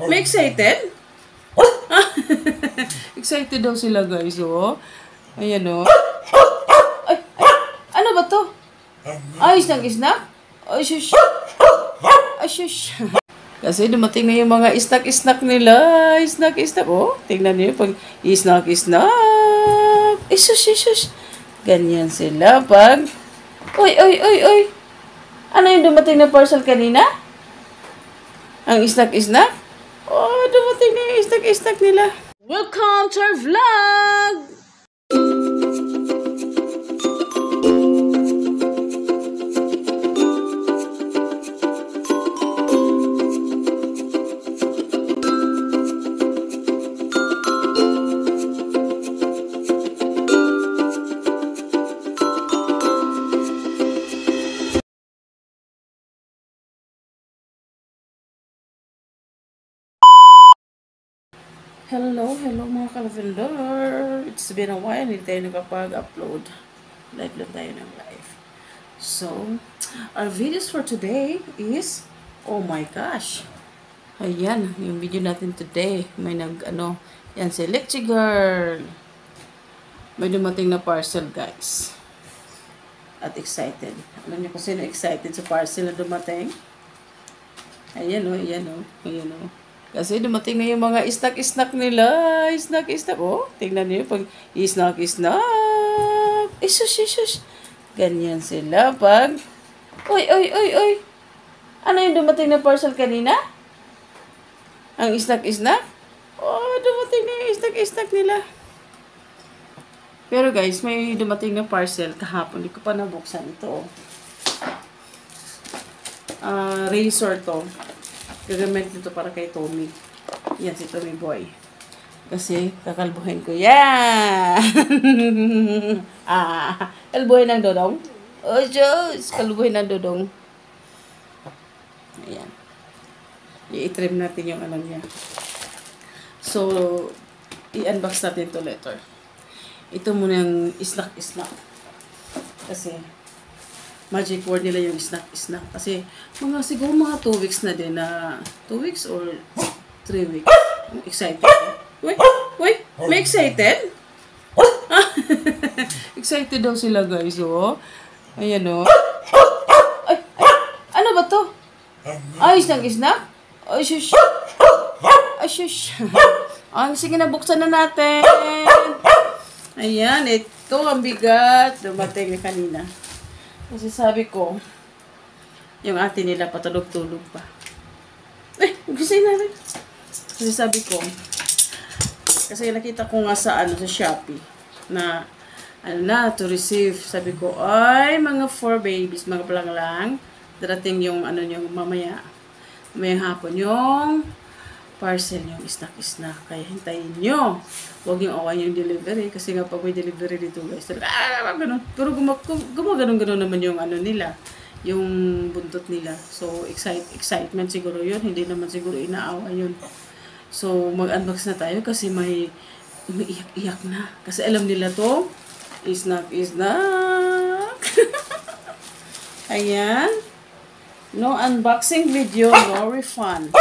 May excited? Excited daw sila guys, oh. Ayan, oh. Ay, ano ba to? Ay, isnak-isnak? Ay, shush. Ay, shush. Kasi dumating na yung mga isnak-isnak nila. Isnak-isnak. Oh, tingnan niyo pag isnak-isnak. Ay, shush, shush. Ganyan sila pag... Uy, uy, uy, uy. Ano yung dumating na parcel kanina? Ang isnak-isnak? Oh, dumating na yung isnak-isnak nila. Welcome to our vlog! Hello mga ka-lavender. It's been a while, hindi tayo nakapag-upload. Live lang tayo ng live. So, our videos for today is, oh my gosh. Ayan, yung video natin today. May yan si Lecce Girl. May dumating na parcel guys. At excited. Alam niyo kung sino excited sa parcel na dumating? Ayan o, ayan o, ayan o. Kasi dumating na yung mga isnak-isnak nila. Isnak-isnak. Oh, tingnan niyo pag isnak-isnak. Isus, isus. Ganyan sila pag... Uy, uy, uy, uy. Ano yung dumating na parcel kanina? Ang isnak-isnak? Oh, dumating na yung isnak-isnak nila. Pero guys, may dumating na parcel kahapon. Hindi ko pa nabuksan ito. Razor to. Gagamit dito para kay Tommy. Yan si Tommy Boy. Kasi kakalbuhin ko yan. Kalbuhin ng dodong. Oh, Diyos. Kalbuhin ng dodong. Ayan. I-trim natin yung niya. So, i-unbox natin to later. Ito muna yung isnak-isnak. Kasi, magic word nila yung isnak-isnak. Kasi, siguro mga 2 weeks na din na, 2 weeks or 3 weeks. Excited. Wait, may excited? Excited daw sila guys, oh. Ayan, oh. Ay, ano ba to? Ay, isnak-isnak? Ay, shush. Ay, shush. Ay, sige na, buksan na natin. Ayan, ito ang bigat. Dumating na kanina. Kasi sabi ko, yung ate nila patulog-tulog pa. Gusto natin. Kasi sabi ko, kasi nakita ko nga sa Shopee, na, to receive. Sabi ko, ay, mga 4 babies, mga palang lang, darating yung, yung mamaya, hapon, yung parcel, yung isnak-isnak. Kaya hintayin nyo. Huwag yung awan yung delivery. Kasi nga pag may delivery dito guys, ganun. Pero gumaganon-ganon naman yung nila. Yung buntot nila. So, excitement siguro yun. Hindi naman siguro inaawa yun. So, mag-unbox na tayo kasi may iyak-iyak na. Kasi alam nila to, isnak-isnak. Ayan. No unboxing video, no refund.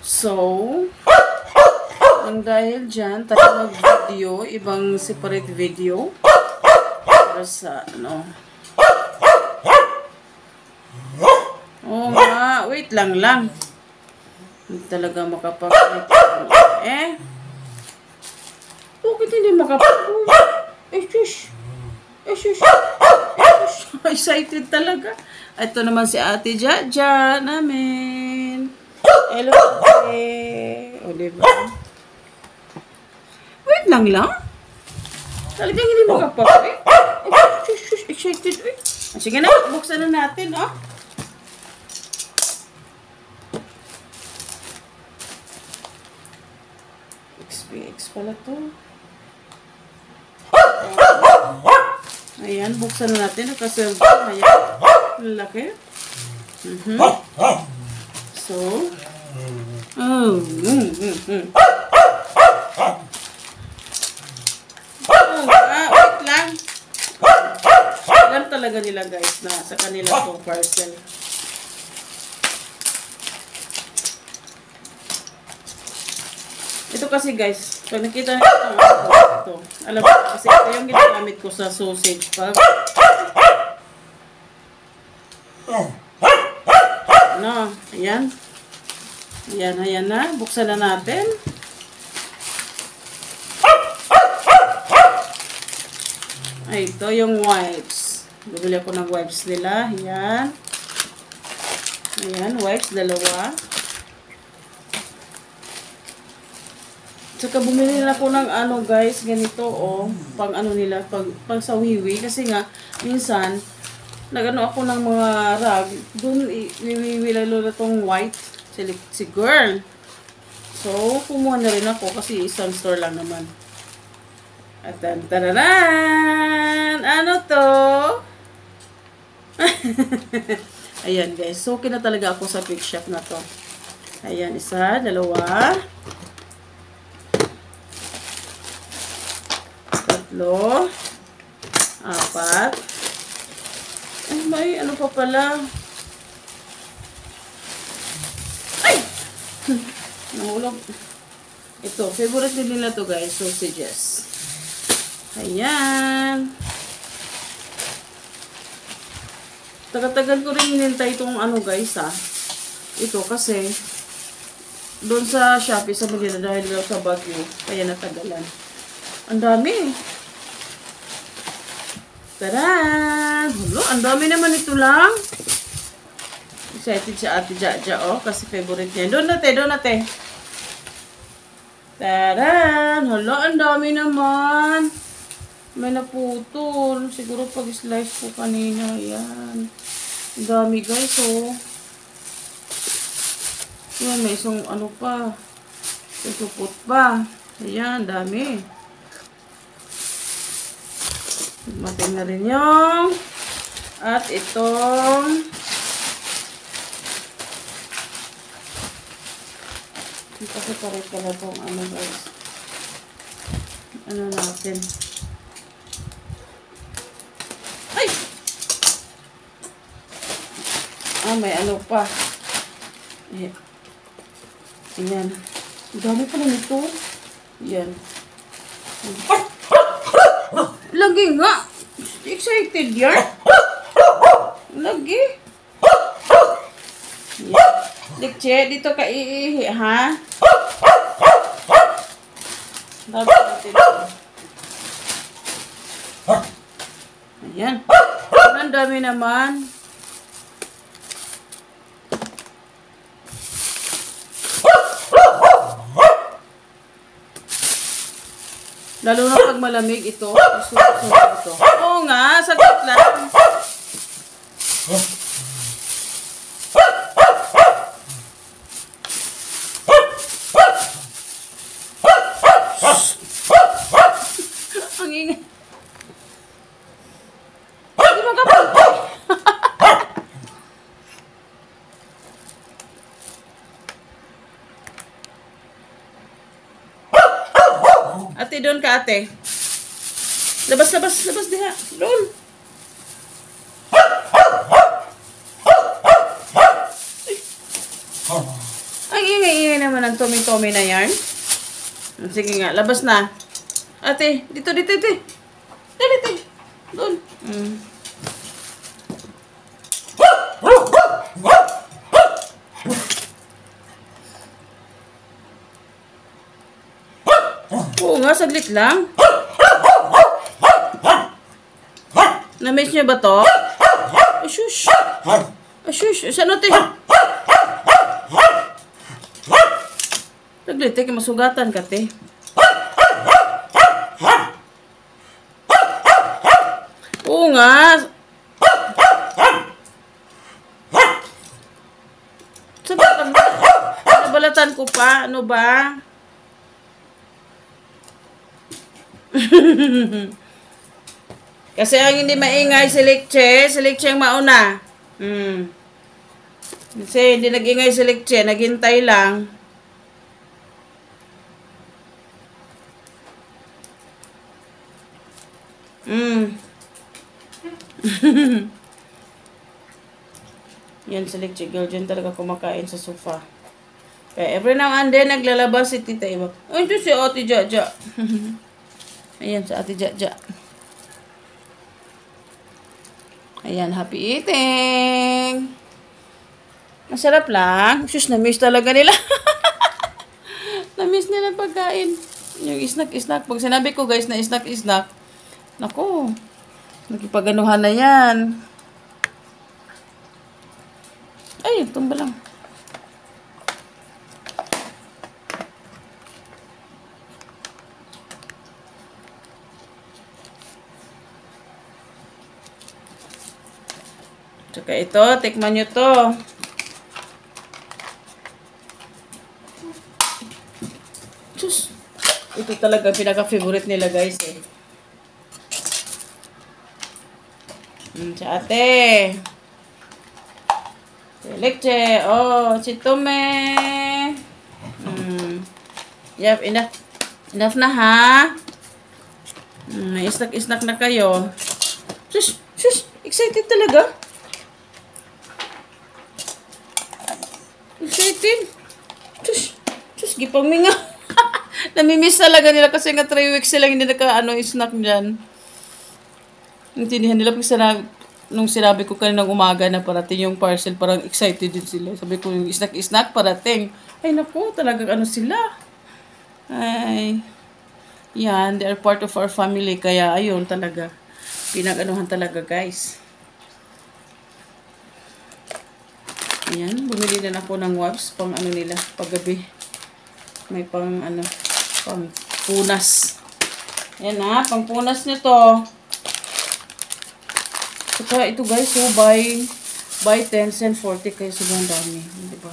So, dahil dyan, tayo mag-video, ibang separate video. Para sa, Oh nga, wait lang. Hindi talaga makapag-wait. Bakit hindi makapag-wait? Shush. Excited talaga. Ito naman si Ate Jaja namin. Hello, Ate. O, diba? Wait lang. Talagang hindi makapag-wait. Shush. Excited. Sige na, buksan na natin, oh. XPX pala to. Ayan, buksan na natin. Nakaselfie. Ayan. Laki. So, wait lang. Alam talaga nila guys na sa kanila itong parcel. Ito kasi guys, pag nakita nyo ito, alam mo, kasi ito yung ginagamit ko sa sausage pag, ano, ayan. Ayan na, buksan na natin. Ay, ito yung wipes. Bibili ako ng wipes nila, ayan. Ayan, wipes, dalawa. Saka bumili na ako ng ano guys, ganito pang ano nila, pang sawiwi. Kasi nga, minsan, nagano ako ng mga rag, dun iwiwi lalo na tong white, si girl. So, kumuha na rin ako kasi isang store lang naman. At tararan! Ano to? Ayan guys, so okay na talaga ako sa Quick Shop na to. Ayan, isa, dalawa. Tatlo, apat. Ay, may ano pa pala. Ay! Nahulog. Ito, favorite din nila to guys, sausages. Ayan. Tagal-tagal ko rin hinintay itong ano guys Ito kasi, doon sa Shopee, sa Manila, dahil daw sa Baguio, kaya natagalan. Ang dami. Tara! Hulo, ang dami naman ito lang. Excited si Ate Jaja, kasi favorite niya. Doon nate. Tara! Hulo, ang dami naman. May naputol. Siguro pag-slice ko kanina. Ayan. Ang dami guys, Ayan, may isang ano pa. Susupot pa. Ayan, dami. Matin na rin yung at itong kasi parit ka na itong ano guys. Ano natin. Ay! May ano pa. Ayan. Dami pa na nito. Ayan. Lagi nga. Excited yan. Lagi. Ayan. Likche, dito ka iihi, ha? Dami natin. Ayan. Ang dami naman. Lalo na pag malamig ito. Ito. Oo nga, saglit lang. Ang ingay. Hindi makapagpay. Ate, doon ka ate. Labas diha. Doon. Ang ingay naman ang tumi-tumi na yarn. Sige nga, labas na. Ate, dito. Dito. Doon. Oo nga, saglit lang. Na-miss niyo ba to? Ashush. Saan natin? Saglit, masugatan ka, te. Oo nga. Nabalatan ko pa. Ano ba? Kasi ang hindi maingay si Likche ang mauna. Kasi hindi nag-ingay si Likche, naghintay lang. Yan si Likche girl, dyan talaga kumakain sa sofa. Kaya every now and then, naglalabas si Tita Eva. Ay, ito si Ate Jaja. Ayan, sa Ate Jaja. Ayan, happy eating! Masarap lang. Sus, na-miss talaga nila. Na-miss nila pagkain. Yung snack. Pag sinabi ko guys na snack. Naku, nakipaganuhan na yan. Ay, tumba lang. Tsaka ito, tikman nyo to. Diyos, ito talaga pinaka-favorite nila guys eh. Sa ate. Leche. Oh, chitome. Yep, enough. Enough na ha. Snack na kayo. Shush. Excited talaga. Excited. Shush, gipaming nga. Namimiss talaga nila kasi nga 3 weeks sila hindi snack dyan. Intindihan nila nung sinabi ko kaninang umaga na parating yung parcel, parang excited din sila. Sabi ko yung snack parating. Ay naku, talagang sila. Ay, yan, they are part of our family. Kaya ayun talaga, pinag-anuhan talaga guys. Ayan, bumili na ako ng wabs pang nila, paggabi. May pang pang punas. Ayan ha, pang punas nito. Saka ito guys, so buy 10, send 40 kayo sobrang dami. Diba?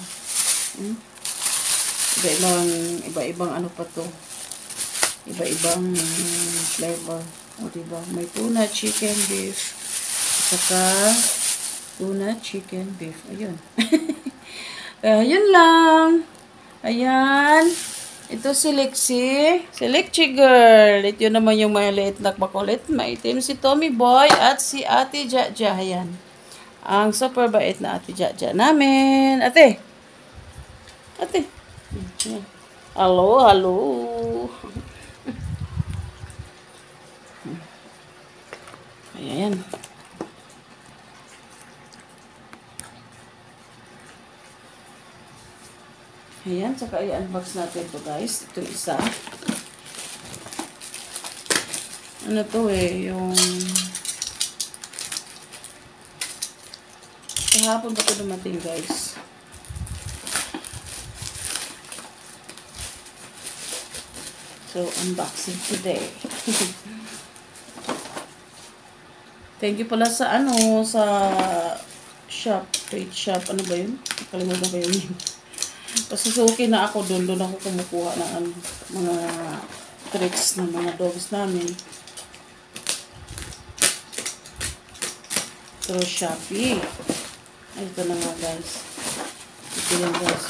Iba-ibang pa to. Iba-ibang flavor. O diba? May tuna, chicken, beef. Saka tuna, chicken, beef. Ayun. Ayun lang. Ayan. Ito si Lexi girl. Ito naman yung maliit na makulit. Maitim si Tommy Boy at si Ate Jaja. Ayan. Ang super bait na Ate Jaja namin. Ate. Hello. Ayan. Ayan, saka i-unbox natin ito guys. Ito isa. Ano to yung kahapon ba ito dumating guys? So, unboxing today. Thank you pala sa sa shop, trade shop. Ano ba yun? Nakalimutan ko yun. Kasi suki na ako doon ako kumukuha ng mga treats ng mga dogs namin. Through Shopee. Ay, ito na nga guys. Ito yung guys.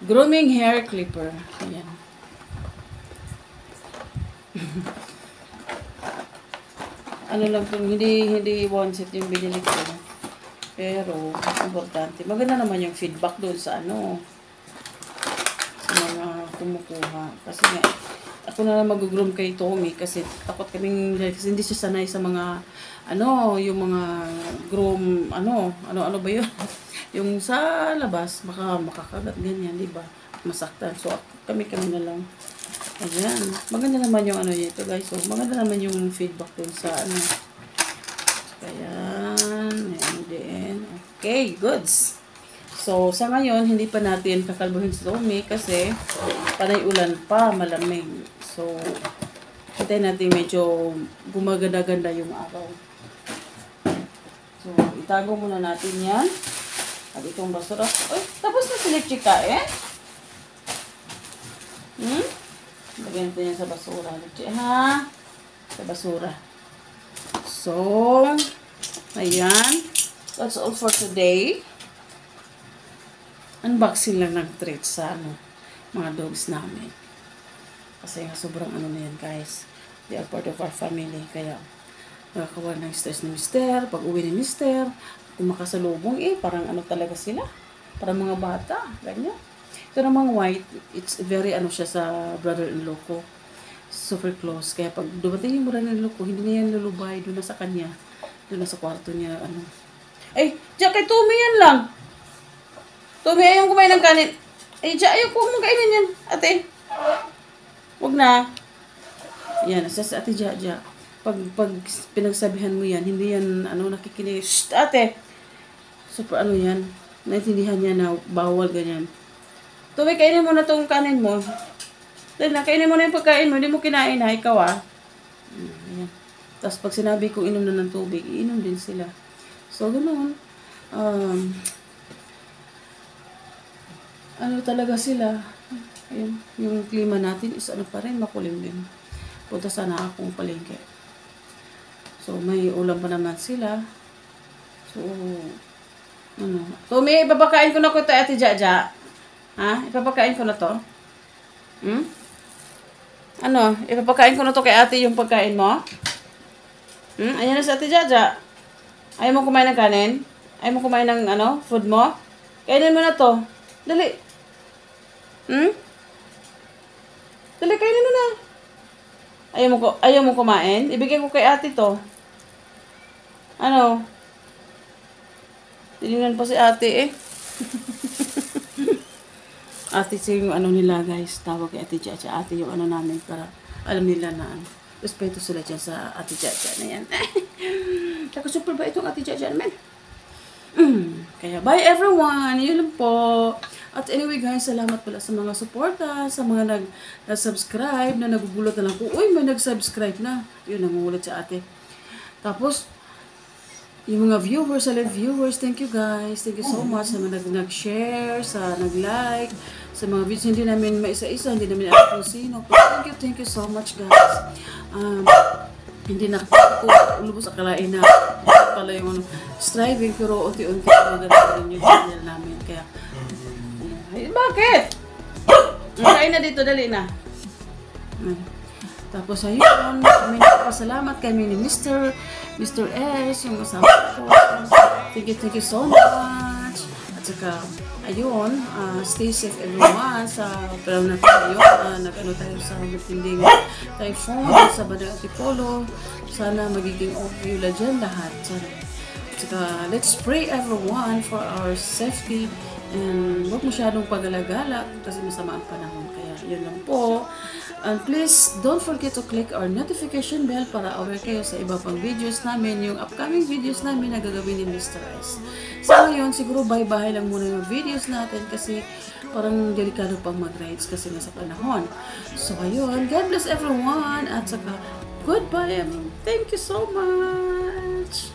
Grooming hair clipper. Ayan. Lang itong hindi one set yung binili ko. Pero, importante. Maganda naman yung feedback doon sa sa mga kumukuha. Kasi nga, ako na lang mag-groom kay Tommy kasi takot kaming, kasi hindi siya sanay sa mga, yung mga groom, ano ba yun? Yung sa labas, makakagat ganyan, di ba? Masaktan. So, kami na lang. Ayan. Maganda naman yung ito guys. So, maganda naman yung feedback doon sa Kaya, and then, okay, goods. So, sa ngayon, hindi pa natin kakalbuhin si Tommy kasi panay ulan pa, malamig. So, hintayin natin medyo gumaganda-ganda yung araw. So, itago muna natin yan. At itong basura. Uy, tapos na si kain? Lagyan natin yan sa basura. Ha? Sa basura. So, ayan. That's all for today. Unboxing lang ng treats sa mga dogs namin. Kasi nga sobrang na yan guys. They are part of our family. Kaya nakakawan ng stress ni Mister. Pag uwi ni Mister, kung makasalubong parang talaga sila. Para mga bata. Ganyan. Ito namang white, it's very ano siya sa brother-in-law ko. Super close. Kaya pag dumating yung brother-in-law ko, hindi na yan lulubay doon na sa kanya. Doon na sa kwarto niya. Ano. Ay, diyan kay Tumi yan lang. Tumi, ayaw kumain ng kanin. Ay, diyan, ayaw ko kainin yan. Ate. Huwag na. Yan, sa ate Jaja. Pag pinagsabihan mo yan, hindi yan, nakikinig. Shh, ate. Super, yan. Naintindihan niya na bawal ganyan. Tumi, kainin mo na tong kanin mo. Dahil na, kainin mo na yung pagkain mo. Hindi mo kinain ha, ikaw Ayan. Tapos pag sinabi ko inom na ng tubig, iinom din sila. So, ganoon. Talaga sila. Ayun, yung klima natin is pa rin, makulimlim. Punta sana akong palengke. So, may ulam pa naman sila. So, Tumi, ipapakain ko na ko ito, Ate Jaja. Ha? Ipapakain ko na to? Ipapakain ko na to kay ate yung pagkain mo? Ayan na si Ate Jaja. Ayaw mo kumain ng kanin? Ayaw mo kumain ng, food mo? Kainin mo na to. Dali. Dali, kainin mo na. Ayaw mo kumain? Ibigay ko kay ate to. Tinignan pa si ate Ate siya yung nila guys. Tawag kay Ate Jaja. Ate yung namin para alam nila na respeto sila dyan sa Ate Jaja na yan. Saka super ba itong Ate Jaja naman? Kaya bye everyone. Yun lang po. At anyway guys, salamat pala sa mga suporta, sa mga nag-subscribe na nagugulat na lang po. Uy, may nag-subscribe na. Yun, nangungulat sa ate. Tapos, yung mga viewers, silent viewers, thank you guys. Thank you so much sa mga nag-share, sa nag-like, sa mga videos. Hindi namin maisa-isa, hindi namin alam kung sino. But thank you so much guys. Hindi na ko ulubos akalain na pala yung striving, pero unti-unti maganda rin yung channel namin. Kaya, bakit? Kain na dito, dali na. Tapos ayun, may napasalamat kami ni Mr. S, yung kasama ko. Thank you so much. At saka, ayun, stay safe everyone sa panahon natin ngayon. Tayo sa matinding typhoon sa Badang Antipolo. Sana magiging okay lang dyan lahat. At saka, let's pray everyone for our safety and huwag masyadong pag-alagala kasi masama ang panahon. Kaya, yun lang po. And please, don't forget to click our notification bell para aware kayo sa iba pang videos namin, yung upcoming videos namin na gagawin ni Mr. S. Sa ngayon, siguro bye-bye lang muna yung videos natin kasi parang delikado pang mag-rides kasi nasa panahon. So, ayun. God bless everyone at saka goodbye everyone. Thank you so much.